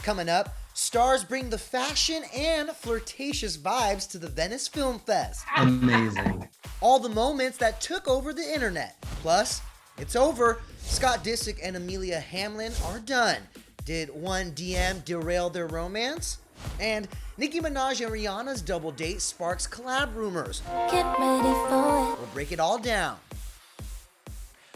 Coming up, stars bring the fashion and flirtatious vibes to the Venice Film Fest. Amazing. All the moments that took over the internet. Plus, it's over. Scott Disick and Amelia Hamlin are done. Did one DM derail their romance? And Nicki Minaj and Rihanna's double date sparks collab rumors. Get ready for it. We'll break it all down.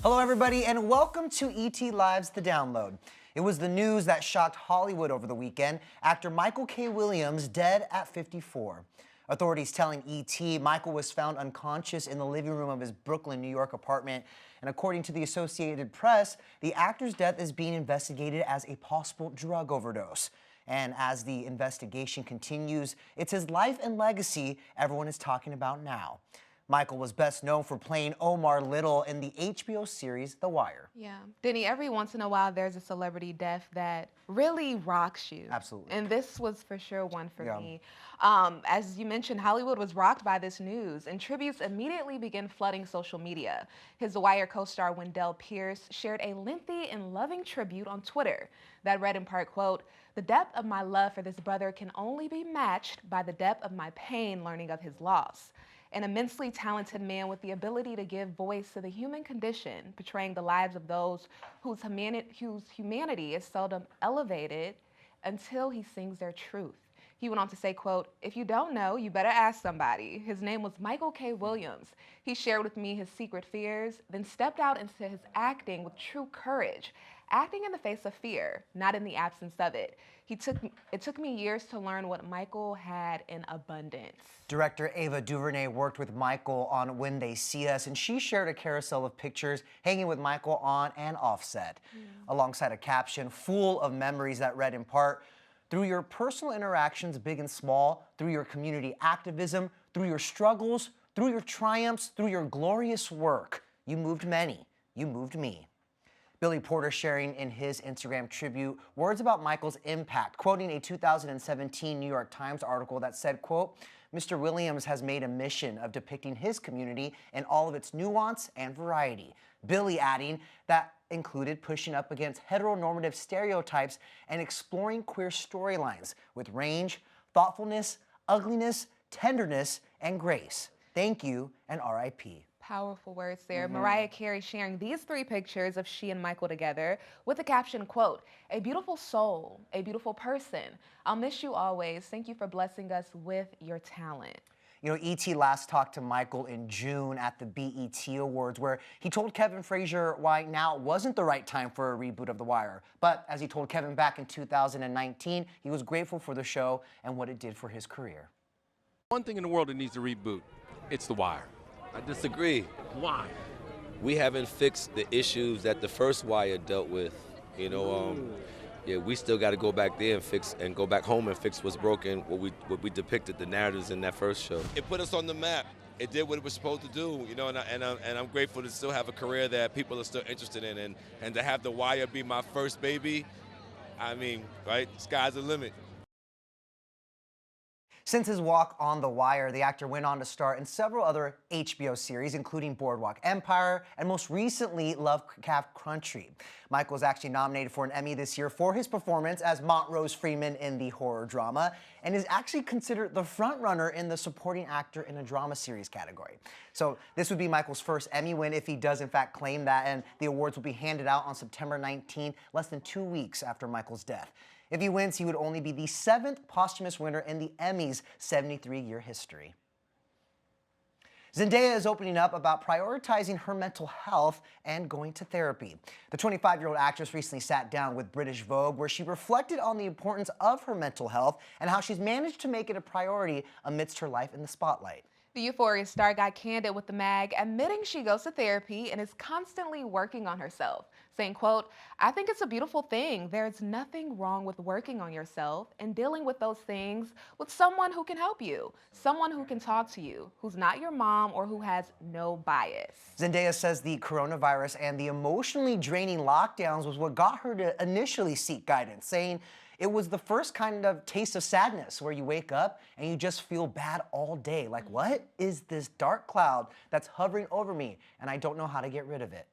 Hello everybody and welcome to ET Live's The Download. It was the news that shocked Hollywood over the weekend. Actor Michael K. Williams dead at 54. Authorities telling ET Michael was found unconscious in the living room of his Brooklyn, New York apartment. And according to the Associated Press, the actor's death is being investigated as a possible drug overdose. And as the investigation continues, it's his life and legacy everyone is talking about now. Michael was best known for playing Omar Little in the HBO series The Wire. Yeah. Denny, every once in a while there's a celebrity death that really rocks you. Absolutely. And this was for sure one for me. As you mentioned, Hollywood was rocked by this news, and tributes immediately began flooding social media. His The Wire co-star Wendell Pierce shared a lengthy and loving tribute on Twitter that read in part, quote, "The depth of my love for this brother can only be matched by the depth of my pain learning of his loss. An immensely talented man with the ability to give voice to the human condition, portraying the lives of those whose humanity is seldom elevated until he sings their truth." He went on to say, quote, "If you don't know, you better ask somebody. His name was Michael K. Williams. He shared with me his secret fears, then stepped out into his acting with true courage, acting in the face of fear, not in the absence of it. It took me years to learn what Michael had in abundance." Director Ava DuVernay worked with Michael on When They See Us, and she shared a carousel of pictures hanging with Michael on and off set, alongside a caption full of memories that read in part, "Through your personal interactions, big and small, through your community activism, through your struggles, through your triumphs, through your glorious work, you moved many, you moved me." Billy Porter sharing in his Instagram tribute words about Michael's impact, quoting a 2017 New York Times article that said, quote, "Mr. Williams has made a mission of depicting his community in all of its nuance and variety." Billy adding that included pushing up against heteronormative stereotypes and exploring queer storylines with range, thoughtfulness, ugliness, tenderness, and grace. Thank you and RIP. Powerful words there. Mariah Carey sharing these three pictures of she and Michael together with the caption, quote, "A beautiful soul, a beautiful person. I'll miss you always. Thank you for blessing us with your talent." You know, E.T. last talked to Michael in June at the BET Awards, where he told Kevin Frazier why now wasn't the right time for a reboot of The Wire. But as he told Kevin back in 2019, he was grateful for the show and what it did for his career. One thing in the world that needs to reboot, it's The Wire. I disagree. Why? We haven't fixed the issues that the first Wire dealt with. You know, yeah, we still got to go back there and go back home and fix what's broken. What we depicted the narratives in that first show. It put us on the map. It did what it was supposed to do. You know, and I'm grateful to still have a career that people are still interested in, and to have The Wire be my first baby. I mean, right? Sky's the limit. Since his walk on The Wire, the actor went on to star in several other HBO series, including Boardwalk Empire and most recently Lovecraft Country. Michael was actually nominated for an Emmy this year for his performance as Montrose Freeman in the horror drama, and is actually considered the frontrunner in the supporting actor in a drama series category. So this would be Michael's first Emmy win if he does in fact claim that, and the awards will be handed out on September 19th, less than 2 weeks after Michael's death. If he wins, he would only be the 7th posthumous winner in the Emmys' 73-year history. Zendaya is opening up about prioritizing her mental health and going to therapy. The 25-year-old actress recently sat down with British Vogue, where she reflected on the importance of her mental health and how she's managed to make it a priority amidst her life in the spotlight. The Euphoria star got candid with the mag, admitting she goes to therapy and is constantly working on herself, saying, quote, "I think it's a beautiful thing. There's nothing wrong with working on yourself and dealing with those things with someone who can help you, someone who can talk to you, who's not your mom or who has no bias." Zendaya says the coronavirus and the emotionally draining lockdowns was what got her to initially seek guidance, saying it was the first kind of taste of sadness where you wake up and you just feel bad all day. Like, what is this dark cloud that's hovering over me and I don't know how to get rid of it?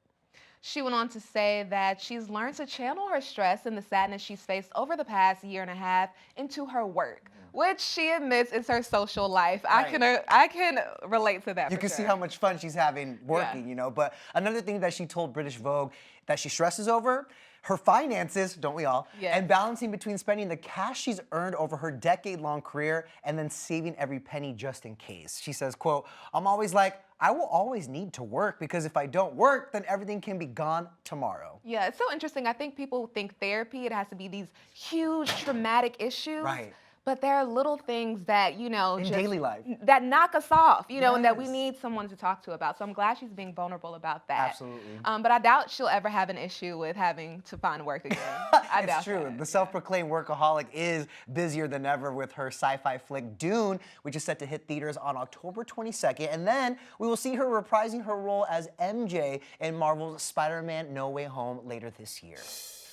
She went on to say that she's learned to channel her stress and the sadness she's faced over the past year and a half into her work, which she admits is her social life. Right. I can relate to that. You for can sure. see how much fun she's having working, you know. But another thing that she told British Vogue that she stresses over, her finances, don't we all? Yes. And balancing between spending the cash she's earned over her decade-long career and then saving every penny just in case. She says, quote, I'm always like, I will always need to work because if I don't work, then everything can be gone tomorrow. Yeah, it's so interesting. I think people think therapy, it has to be these huge traumatic issues. Right. But there are little things that, you know, In just daily life. that knock us off, you know, and that we Yes. need someone to talk to about. So I'm glad she's being vulnerable about that. Absolutely. But I doubt she'll ever have an issue with having to find work again. I doubt It's true. that. The self-proclaimed workaholic is busier than ever with her sci-fi flick Dune, which is set to hit theaters on October 22nd. And then we will see her reprising her role as MJ in Marvel's Spider-Man No Way Home later this year.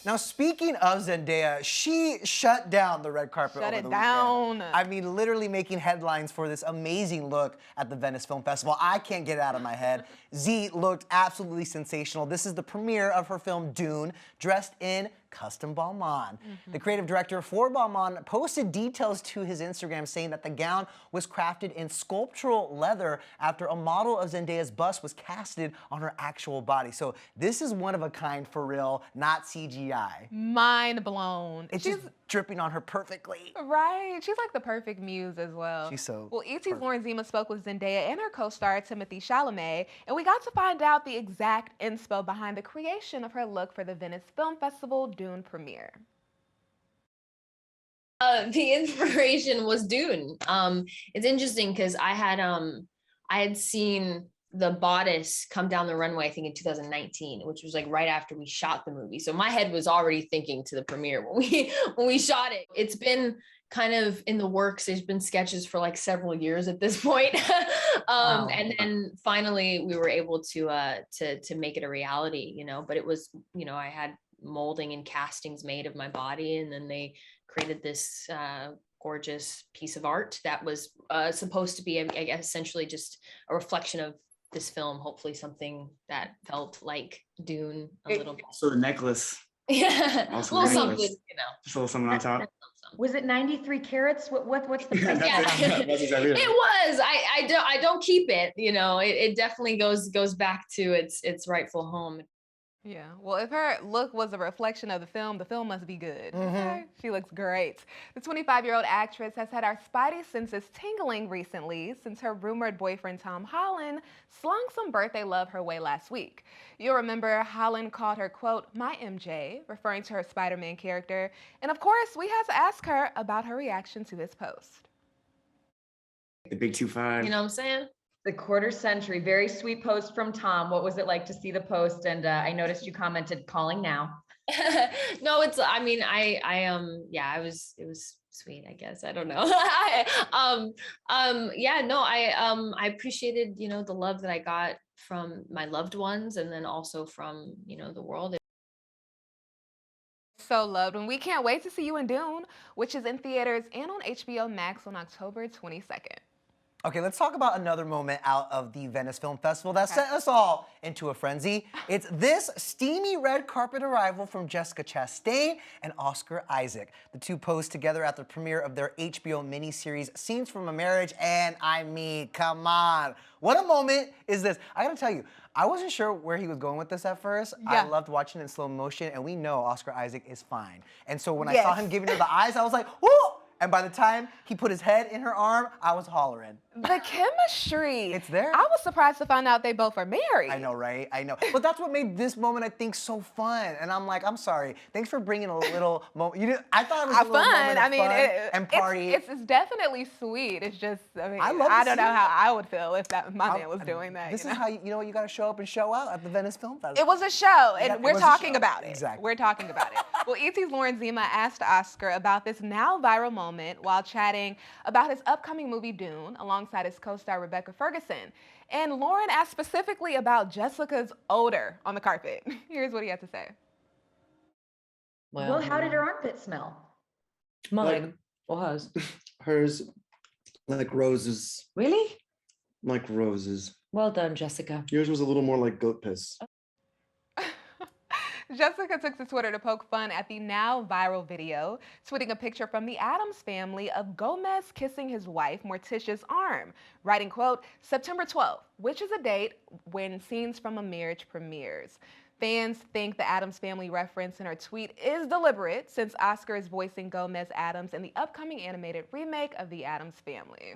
Now, speaking of Zendaya, she shut down the red carpet Shut over it the down. weekend. I mean, literally making headlines for this amazing look at the Venice Film Festival. I can't get it out of my head. Z looked absolutely sensational. This is the premiere of her film Dune, dressed in custom balmain. The creative director for balmain posted details to his Instagram saying that the gown was crafted in sculptural leather after a model of Zendaya's bust was casted on her actual body. So this is one of a kind for real, not CGI. Mind blown. It's just dripping on her perfectly. Right. She's like the perfect muse as well. She's so Well, ET's Lauren Zima spoke with Zendaya and her co-star Timothée Chalamet, and we got to find out the exact inspo behind the creation of her look for the Venice Film Festival Dune premiere. The inspiration was Dune. It's interesting because I had seen the bodice come down the runway, I think in 2019, which was like right after we shot the movie. So my head was already thinking to the premiere when we shot it. It's been kind of in the works. There's been sketches for like several years at this point. Wow. And then finally we were able to make it a reality, you know, but it was, you know, I had molding and castings made of my body, and then they created this gorgeous piece of art that was supposed to be, I guess, essentially just a reflection of this film, hopefully something that felt like Dune a little bit. So the necklace, Yeah, Also well, necklace. something, you know. just a little something on top. Was it 93 carats? What's the price? That's Yeah. it. That's exactly It was. I don't keep it. You know, it definitely goes back to its rightful home. Yeah, well, if her look was a reflection of the film must be good. Okay? She looks great. The 25-year-old actress has had our spidey senses tingling recently since her rumored boyfriend Tom Holland slung some birthday love her way last week. You'll remember Holland called her, quote, my MJ, referring to her Spider-Man character. And of course, we had to ask her about her reaction to this post. The big 2-5. You know what I'm saying? The quarter century, very sweet post from Tom. What was it like to see the post? And I noticed you commented calling now. No, it's, I mean, yeah, it was sweet, I guess. I don't know. Yeah, no, I appreciated, you know, the love that I got from my loved ones, and then also from, you know, the world. So loved, and we can't wait to see you in Dune, which is in theaters and on HBO Max on October 22nd. Okay, let's talk about another moment out of the Venice Film Festival that sent us all into a frenzy. It's this steamy red carpet arrival from Jessica Chastain and Oscar Isaac. The two posed together at the premiere of their HBO miniseries, Scenes from a Marriage, and I mean, come on. What a moment is this? I gotta tell you, I wasn't sure where he was going with this at first. Yeah. I loved watching it in slow motion, and we know Oscar Isaac is fine. And so when I saw him giving her the eyes, I was like, whoo! And by the time he put his head in her arm, I was hollering. The chemistry. It's there. I was surprised to find out they both are married. I know, right? I know. But that's what made this moment, I think, so fun. And I'm like, I'm sorry. Thanks for bringing a little moment. You didn't, I thought it was a little moment of fun and party. It's definitely sweet. It's just, I mean, I love I to don't see know how it. I would feel if my man was doing that. This you is know? how, you know what, you got to show up and show out at the Venice Film Festival. It was a show, and Yeah, it we're was a talking show. about it. Exactly. We're talking about it. Well, ET's Lauren Zima asked Oscar about this now viral moment while chatting about his upcoming movie Dune alongside his co-star Rebecca Ferguson. And Lauren asked specifically about Jessica's odor on the carpet. Here's what he had to say. Well, how did her armpit smell? Mine was. Hers, like roses, Really? like roses. Well done, Jessica. Yours was a little more like goat piss. Jessica took to Twitter to poke fun at the now viral video, tweeting a picture from the Addams family of Gomez kissing his wife Morticia's arm, writing, quote, September 12th, which is a date when Scenes from a Marriage premieres. Fans think the Addams family reference in her tweet is deliberate since Oscar is voicing Gomez Addams in the upcoming animated remake of The Addams Family.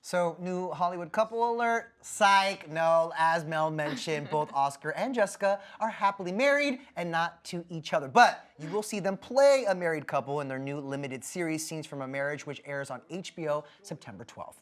So, new Hollywood couple alert. Psych. No, as Mel mentioned, both Oscar and Jessica are happily married and not to each other. But you will see them play a married couple in their new limited series, Scenes from a Marriage, which airs on HBO September 12th.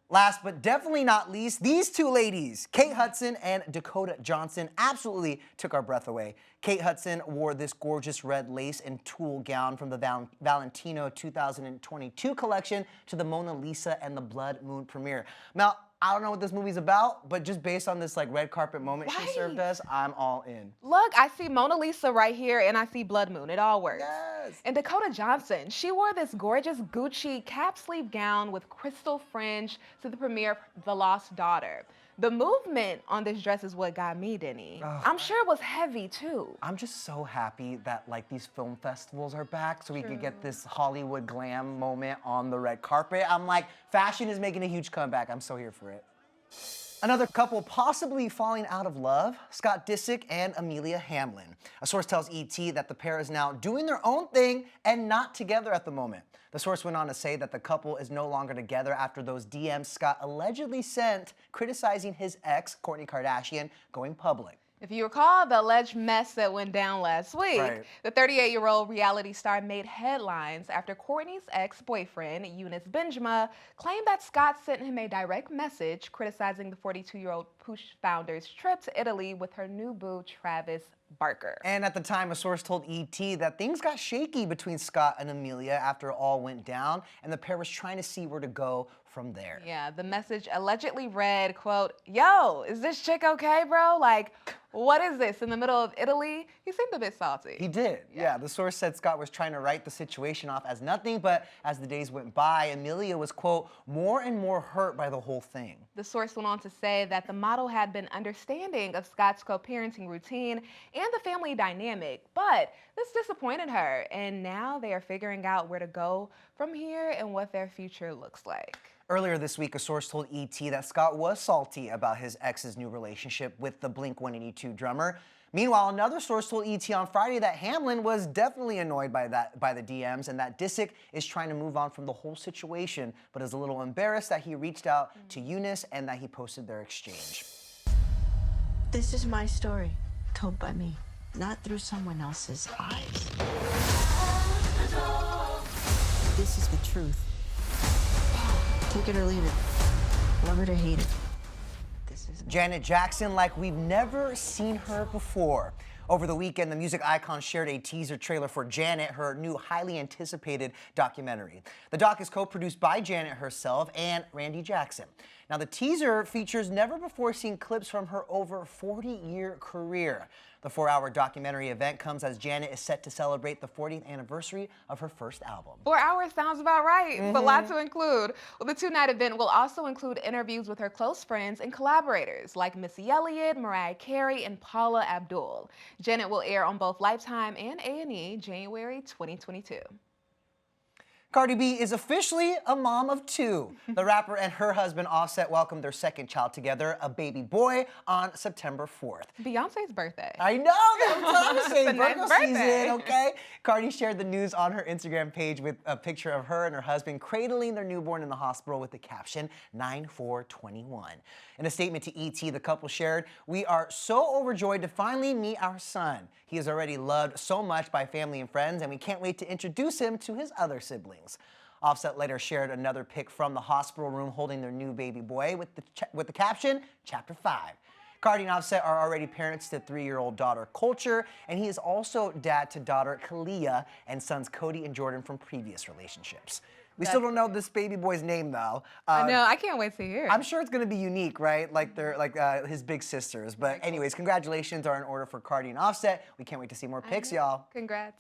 Last but definitely not least, these two ladies, Kate Hudson and Dakota Johnson, absolutely took our breath away. Kate Hudson wore this gorgeous red lace and tulle gown from the Valentino 2022 collection to the Mona Lisa and the Blood Moon premiere. Now, I don't know what this movie's about, but just based on this like red carpet moment she served us, I'm all in. Look, I see Mona Lisa right here and I see Blood Moon. It all works. Yes. And Dakota Johnson, she wore this gorgeous Gucci cap sleeve gown with crystal fringe to the premiere of The Lost Daughter. The movement on this dress is what got me, Denny. I'm sure it was heavy too. I'm just so happy that like these film festivals are back so we could get this Hollywood glam moment on the red carpet. I'm like, fashion is making a huge comeback. I'm so here for it. Another couple possibly falling out of love, Scott Disick and Amelia Hamlin. A source tells ET that the pair is now doing their own thing and not together at the moment. The source went on to say that the couple is no longer together after those DMs Scott allegedly sent criticizing his ex, Kourtney Kardashian, going public. If you recall the alleged mess that went down last week, the 38-year-old reality star made headlines after Kourtney's ex-boyfriend, Eunice Benjama, claimed that Scott sent him a direct message criticizing the 42-year-old Push founder's trip to Italy with her new boo, Travis Barker. And at the time, a source told ET that things got shaky between Scott and Amelia after it all went down, and the pair was trying to see where to go from there. Yeah, the message allegedly read, quote, yo, is this chick okay, bro? Like, what is this, in the middle of Italy? He seemed a bit salty. He did, yeah. The source said Scott was trying to write the situation off as nothing, but as the days went by, Amelia was, quote, more and more hurt by the whole thing. The source went on to say that the model had been understanding of Scott's co-parenting routine and the family dynamic, but this disappointed her, and now they are figuring out where to go from here and what their future looks like. Earlier this week, a source told ET that Scott was salty about his ex's new relationship with the Blink-182 drummer. Meanwhile, another source told ET on Friday that Hamlin was definitely annoyed by the DMs and that Disick is trying to move on from the whole situation, but is a little embarrassed that he reached out to Eunice and that he posted their exchange. This is my story, told by me, not through someone else's eyes. This is the truth. Take it or leave it. Love it or hate it. This is Janet Jackson like we've never seen her before. Over the weekend, the music icon shared a teaser trailer for Janet, her new highly anticipated documentary. The doc is co-produced by Janet herself and Randy Jackson. Now, the teaser features never-before-seen clips from her over 40-year career. The 4-hour documentary event comes as Janet is set to celebrate the 40th anniversary of her first album. 4 hours sounds about right, but a lot to include. Well, the 2-night event will also include interviews with her close friends and collaborators like Missy Elliott, Mariah Carey, and Paula Abdul. Janet will air on both Lifetime and A&E January 2022. Cardi B is officially a mom of 2. The rapper and her husband Offset welcomed their second child together, a baby boy, on September 4th. Beyonce's birthday. I know, that's what I'm saying. It's a nice Virgo birthday. season, okay? Cardi shared the news on her Instagram page with a picture of her and her husband cradling their newborn in the hospital with the caption 9/4/21. In a statement to ET, the couple shared, "We are so overjoyed to finally meet our son. He is already loved so much by family and friends, and we can't wait to introduce him to his other siblings." Offset later shared another pic from the hospital room holding their new baby boy with the caption, Chapter 5. Cardi and Offset are already parents to 3-year-old daughter Culture, and he is also dad to daughter Kalia and sons Cody and Jordan from previous relationships. We still don't know this baby boy's name though. I know, I can't wait to hear it. I'm sure it's gonna be unique, right? Like they're his big sisters. But anyways, congratulations are in order for Cardi and Offset. We can't wait to see more pics, y'all. Congrats.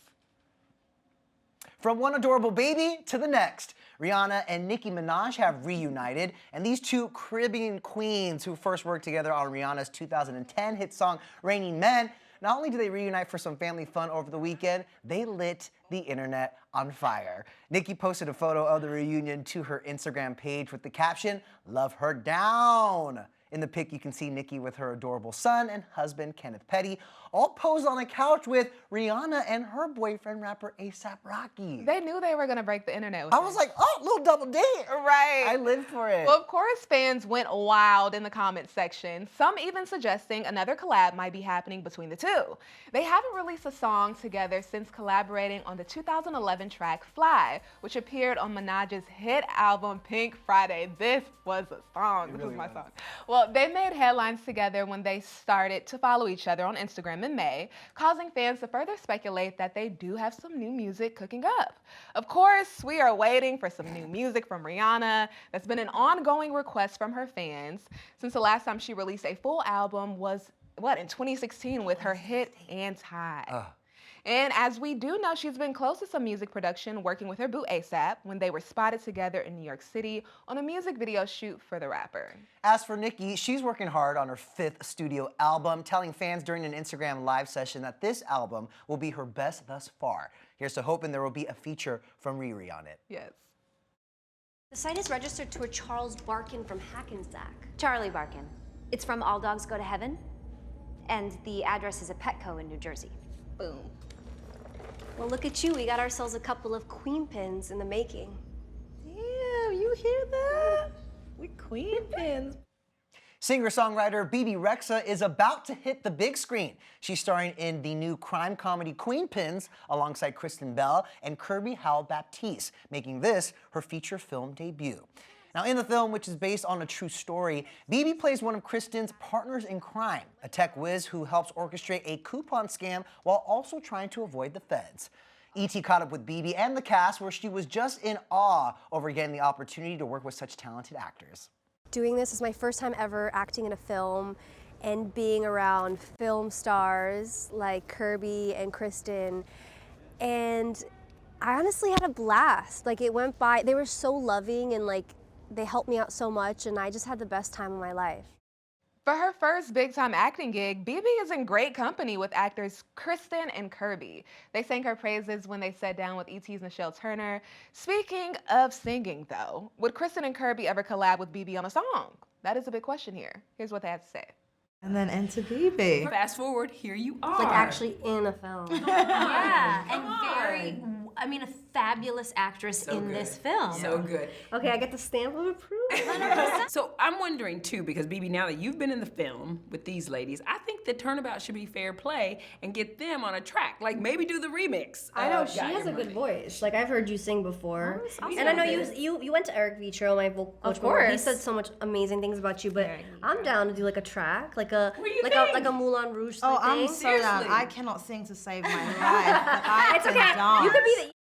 From one adorable baby to the next, Rihanna and Nicki Minaj have reunited, and these two Caribbean queens who first worked together on Rihanna's 2010 hit song Raining Men not only do they reunite for some family fun over the weekend, they lit the internet on fire. Nicki posted a photo of the reunion to her Instagram page with the caption, "Love her down." In the pic, you can see Nicki with her adorable son and husband, Kenneth Petty, all posed on a couch with Rihanna and her boyfriend, rapper A$AP Rocky. They knew they were going to break the internet with I was like, oh, little double date. Right. I lived for it. Well, of course, fans went wild in the comments section, some even suggesting another collab might be happening between the two. They haven't released a song together since collaborating on the 2011 track Fly, which appeared on Minaj's hit album Pink Friday. This was a song. This was my song. Well, they made headlines together when they started to follow each other on Instagram in May, causing fans to further speculate that they do have some new music cooking up. Of course, we are waiting for some new music from Rihanna. That's been an ongoing request from her fans since the last time she released a full album was, in 2016 with her hit Anti. And as we do know, she's been close to some music production, working with her boo A$AP when they were spotted together in New York City on a music video shoot for the rapper. As for Nicki, she's working hard on her 5th studio album, telling fans during an Instagram live session that this album will be her best thus far. Here's to hoping there will be a feature from Riri on it. Yes. The site is registered to a Charles Barkin from Hackensack. Charlie Barkin. It's from All Dogs Go to Heaven, and the address is a Petco in New Jersey. Boom. Well, look at you. We got ourselves a couple of queen pins in the making. Damn, you hear that? We queen pins. Singer-songwriter Bebe Rexha is about to hit the big screen. She's starring in the new crime comedy Queen Pins alongside Kristen Bell and Kirby Howell-Baptiste, making this her feature film debut. Now, in the film, which is based on a true story, Bebe plays one of Kristen's partners in crime, a tech whiz who helps orchestrate a coupon scam while also trying to avoid the feds. E.T. caught up with Bebe and the cast, where she was just in awe over getting the opportunity to work with such talented actors. Doing this is my first time ever acting in a film and being around film stars like Kirby and Kristen. And I honestly had a blast. Like, it went by, they were so loving and like, they helped me out so much, and I just had the best time of my life. For her first big-time acting gig, Bebe is in great company with actors Kristen and Kirby. They sang her praises when they sat down with E.T.'s Nichelle Turner. Speaking of singing, though, would Kristen and Kirby ever collab with Bebe on a song? That is a big question here. Here's what they had to say. And then into Bebe. Fast forward, here you are. Like actually in a film. Yeah, and very, I mean, a fabulous actress in this film. So good. Okay, I get the stamp of approval. So I'm wondering too, because Bebe, now that you've been in the film with these ladies, I think the turnabout should be fair play and get them on a track. Like maybe do the remix. I know she has a good voice. Like I've heard you sing before, and I know you went to Eric Vitro, my vocal coach. Of course, he said so much amazing things about you. But I'm down to do like a track, like a Moulin Rouge thing. Oh, I'm so down. I cannot sing to save my life. It's okay. You could be the.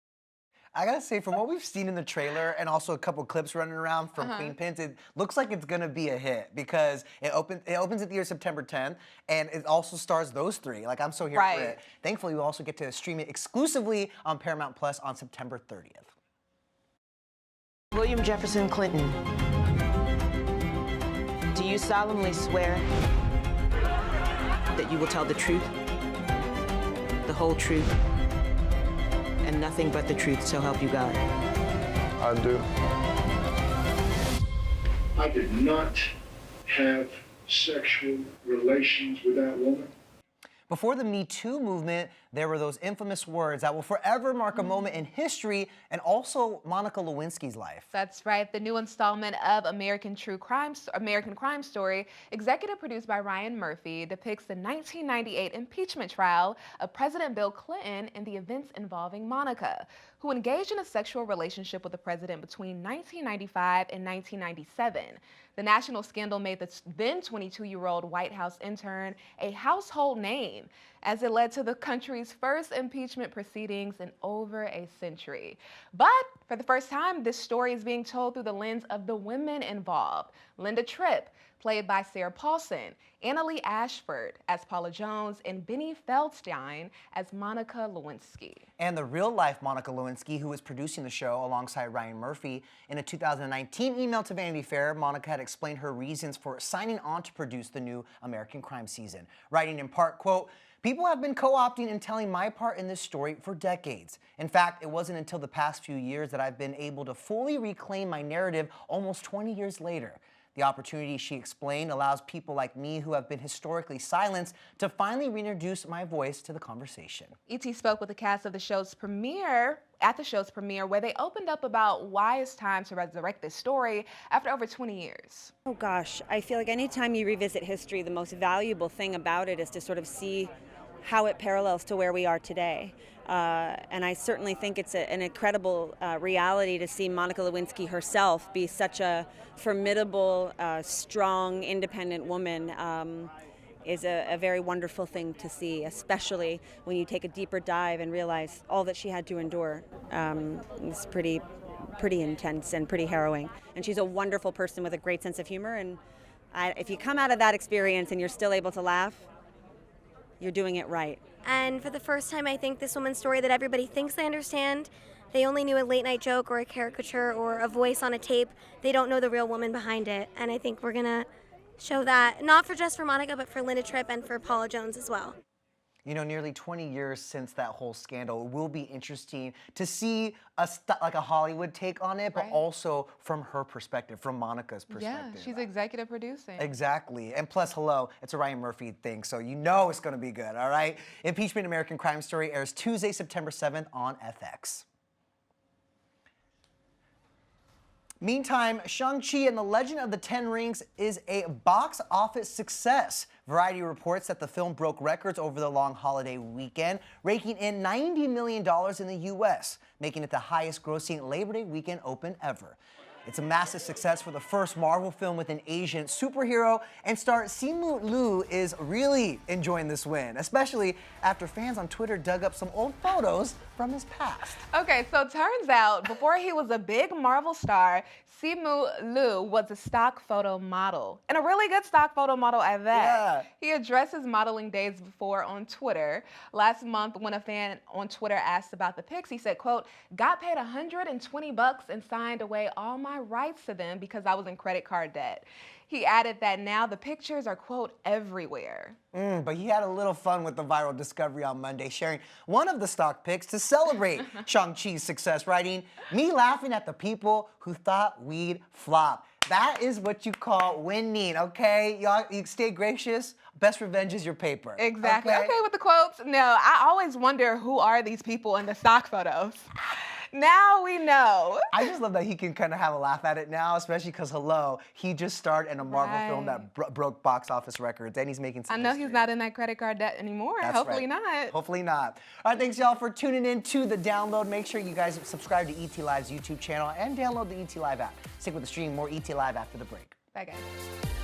I gotta say, from what we've seen in the trailer and also a couple clips running around from Queen Pins, it looks like it's gonna be a hit because it opens at the year September 10th, and it also stars those three. Like, I'm so here for it. Thankfully, we also get to stream it exclusively on Paramount Plus on September 30th. William Jefferson Clinton, do you solemnly swear that you will tell the truth, the whole truth, and nothing but the truth, so help you God? I do. I did not have sexual relations with that woman. Before the Me Too movement, there were those infamous words that will forever mark a moment in history and also Monica Lewinsky's life. That's right. The new installment of American Crime Story, executive produced by Ryan Murphy, depicts the 1998 impeachment trial of President Bill Clinton and the events involving Monica, who engaged in a sexual relationship with the president between 1995 and 1997. The national scandal made the then 22-year-old White House intern a household name, as it led to the country's first impeachment proceedings in over a century. But for the first time, this story is being told through the lens of the women involved. Linda Tripp, played by Sarah Paulson, Annalee Ashford as Paula Jones, and Benny Feldstein as Monica Lewinsky. And the real-life Monica Lewinsky, who was producing the show alongside Ryan Murphy. In a 2019 email to Vanity Fair, Monica had explained her reasons for signing on to produce the new American Crime season, writing in part, quote, People have been co-opting and telling my part in this story for decades. In fact, it wasn't until the past few years that I've been able to fully reclaim my narrative almost 20 years later. The opportunity, she explained, allows people like me who have been historically silenced to finally reintroduce my voice to the conversation. E.T. spoke with the cast of the show's premiere, where they opened up about why it's time to resurrect this story after over 20 years. Oh gosh, I feel like anytime you revisit history, the most valuable thing about it is to sort of see how it parallels to where we are today. And I certainly think it's an incredible reality to see Monica Lewinsky herself be such a formidable, strong, independent woman. Is a very wonderful thing to see, especially when you take a deeper dive and realize all that she had to endure. It's pretty intense and pretty harrowing. And she's a wonderful person with a great sense of humor. And if you come out of that experience and you're still able to laugh, you're doing it right. And for the first time, I think this woman's story that everybody thinks they understand, they only knew a late night joke or a caricature or a voice on a tape. They don't know the real woman behind it. And I think we're gonna show that, not just for Monica, but for Linda Tripp and for Paula Jones as well. You know, nearly 20 years since that whole scandal, it will be interesting to see like a Hollywood take on it, but also from her perspective, from Monica's perspective. Yeah, she's executive producing. Exactly. And plus, hello, it's a Ryan Murphy thing, so you know it's going to be good, all right? Impeachment American Crime Story airs Tuesday, September 7th on FX. Meantime, Shang-Chi and the Legend of the Ten Rings is a box office success. Variety reports that the film broke records over the long holiday weekend, raking in $90 million in the U.S., making it the highest grossing Labor Day weekend open ever. It's a massive success for the first Marvel film with an Asian superhero, and star Simu Liu is really enjoying this win, especially after fans on Twitter dug up some old photos from his past. Okay, so turns out before he was a big Marvel star, Simu Liu was a stock photo model, and a really good stock photo model at that. Yeah. He addressed his modeling days before on Twitter. Last month, when a fan on Twitter asked about the pics, he said, quote, "Got paid $120 and signed away all my rights to them because I was in credit card debt." He added that now the pictures are, quote, everywhere. But he had a little fun with the viral discovery on Monday, sharing one of the stock pics to celebrate Shang-Chi's success, writing, "Me laughing at the people who thought we'd flop." That is what you call winning, okay? Y'all, you stay gracious. Best revenge is your paper. Exactly. Okay, with the quotes. No, I always wonder who are these people in the stock photos. Now we know. I just love that he can kind of have a laugh at it now, especially because, hello, he just starred in a Marvel film that broke box office records, and he's making some I know he's not in that credit card debt anymore. That's Hopefully right. not. Hopefully not. All right, thanks, y'all, for tuning in to The Download. Make sure you guys subscribe to ET Live's YouTube channel and download the ET Live app. Stick with the stream. More ET Live after the break. Bye, guys.